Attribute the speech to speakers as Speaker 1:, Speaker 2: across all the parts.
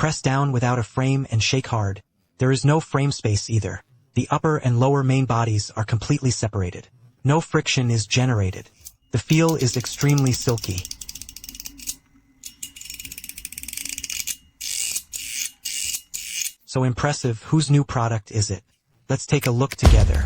Speaker 1: Press down without a frame and shake hard. There is no frame space either. The upper and lower main bodies are completely separated. No friction is generated. The feel is extremely silky. So impressive, whose new product is it? Let's take a look together.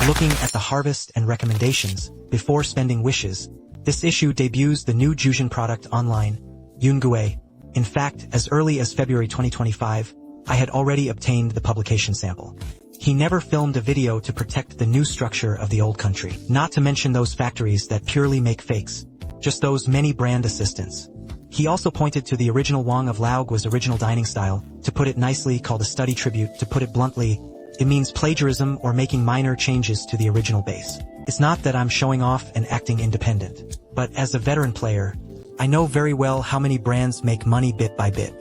Speaker 1: Looking at the harvest and recommendations, before spending wishes, this issue debuts the new Jujin product online, Yungue. In fact, as early as February 2025, I had already obtained the publication sample. He never filmed a video to protect the new structure of the old country, not to mention those factories that purely make fakes, just those many brand assistants. He also pointed to the original Wang of Laogua's original dining style, to put it nicely called a study tribute, to put it bluntly, it means plagiarism or making minor changes to the original base. It's not that I'm showing off and acting independent, but as a veteran player, I know very well how many brands make money bit by bit.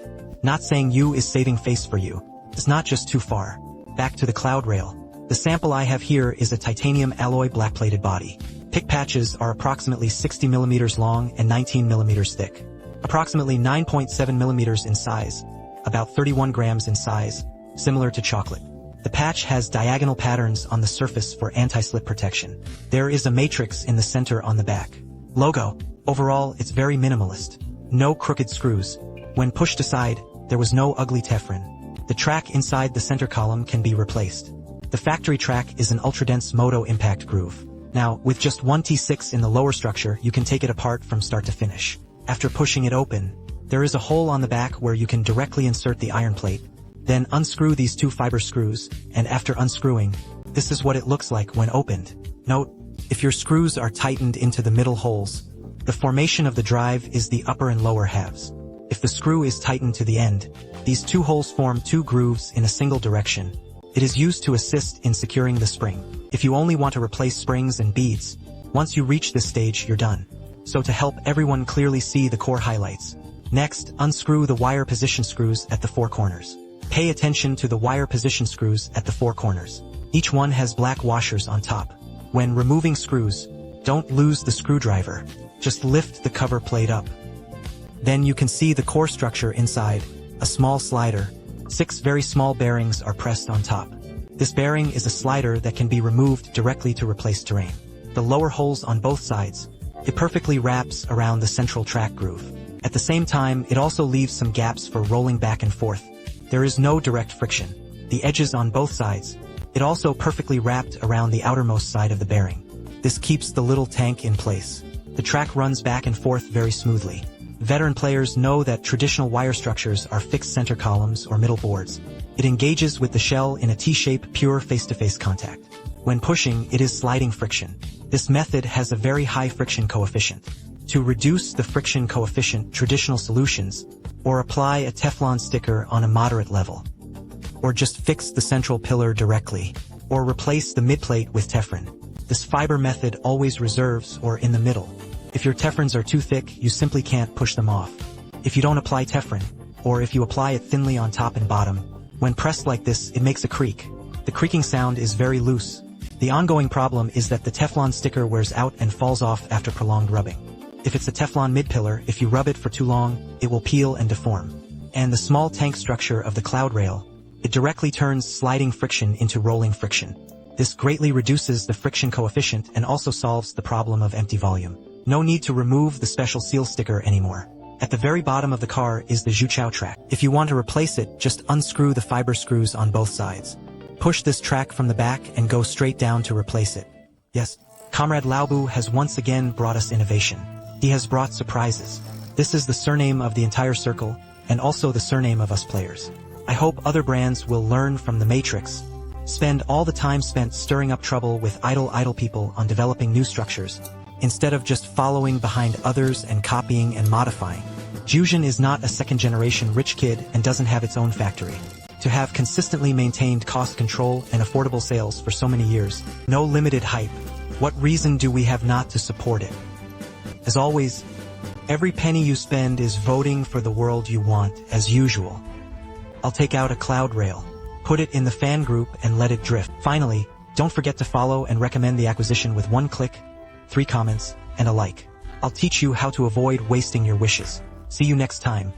Speaker 1: Not saying you is saving face for you. It's not just too far. Back to the cloud rail. The sample I have here is a titanium alloy black-plated body. Pick patches are approximately 60 mm long and 19 mm thick. Approximately 9.7 mm in size, about 31 grams in size, similar to chocolate. The patch has diagonal patterns on the surface for anti-slip protection. There is a matrix in the center on the back. Logo. Overall, it's very minimalist. No crooked screws. When pushed aside, there was no ugly Teflon. The track inside the center column can be replaced. The factory track is an ultra-dense Moto impact groove. Now, with just one T6 in the lower structure, you can take it apart from start to finish. After pushing it open, there is a hole on the back where you can directly insert the iron plate. Then unscrew these two fiber screws, and after unscrewing, this is what it looks like when opened. Note, if your screws are tightened into the middle holes, the formation of the drive is the upper and lower halves. If the screw is tightened to the end, these two holes form two grooves in a single direction. It is used to assist in securing the spring. If you only want to replace springs and beads, once you reach this stage, you're done. So to help everyone clearly see the core highlights, next, unscrew the wire position screws at the four corners. Pay attention to the wire position screws at the four corners. Each one has black washers on top. When removing screws, don't lose the screwdriver. Just lift the cover plate up. Then you can see the core structure inside, a small slider. 6 very small bearings are pressed on top. This bearing is a slider that can be removed directly to replace terrain. The lower holes on both sides. It perfectly wraps around the central track groove. At the same time, it also leaves some gaps for rolling back and forth. There is no direct friction. The edges on both sides. It also perfectly wrapped around the outermost side of the bearing. This keeps the little tank in place. The track runs back and forth very smoothly. Veteran players know that traditional wire structures are fixed center columns or middle boards. It engages with the shell in a T-shape, pure face-to-face contact. When pushing, it is sliding friction. This method has a very high friction coefficient. To reduce the friction coefficient, traditional solutions, or apply a Teflon sticker on a moderate level, or just fix the central pillar directly, or replace the midplate with Teflon. This fiber method always reserves or in the middle. If your Teflons are too thick, you simply can't push them off. If you don't apply Teflon, or if you apply it thinly on top and bottom, when pressed like this, it makes a creak. The creaking sound is very loose. The ongoing problem is that the Teflon sticker wears out and falls off after prolonged rubbing. If it's a Teflon mid-pillar, if you rub it for too long, it will peel and deform. And the small tank structure of the cloud rail, it directly turns sliding friction into rolling friction. This greatly reduces the friction coefficient and also solves the problem of empty volume. No need to remove the special seal sticker anymore. At the very bottom of the car is the Zhuchao track. If you want to replace it, just unscrew the fiber screws on both sides. Push this track from the back and go straight down to replace it. Yes, Comrade Laobu has once again brought us innovation. He has brought surprises. This is the surname of the entire circle, and also the surname of us players. I hope other brands will learn from the Matrix. Spend all the time spent stirring up trouble with idle people on developing new structures, instead of just following behind others and copying and modifying. Jujin is not a second-generation rich kid and doesn't have its own factory. To have consistently maintained cost control and affordable sales for so many years, no limited hype, what reason do we have not to support it? As always, every penny you spend is voting for the world you want, as usual. I'll take out a cloud rail, put it in the fan group and let it drift. Finally, don't forget to follow and recommend the acquisition with 1 click, 3 comments, and a like. I'll teach you how to avoid wasting your wishes. See you next time.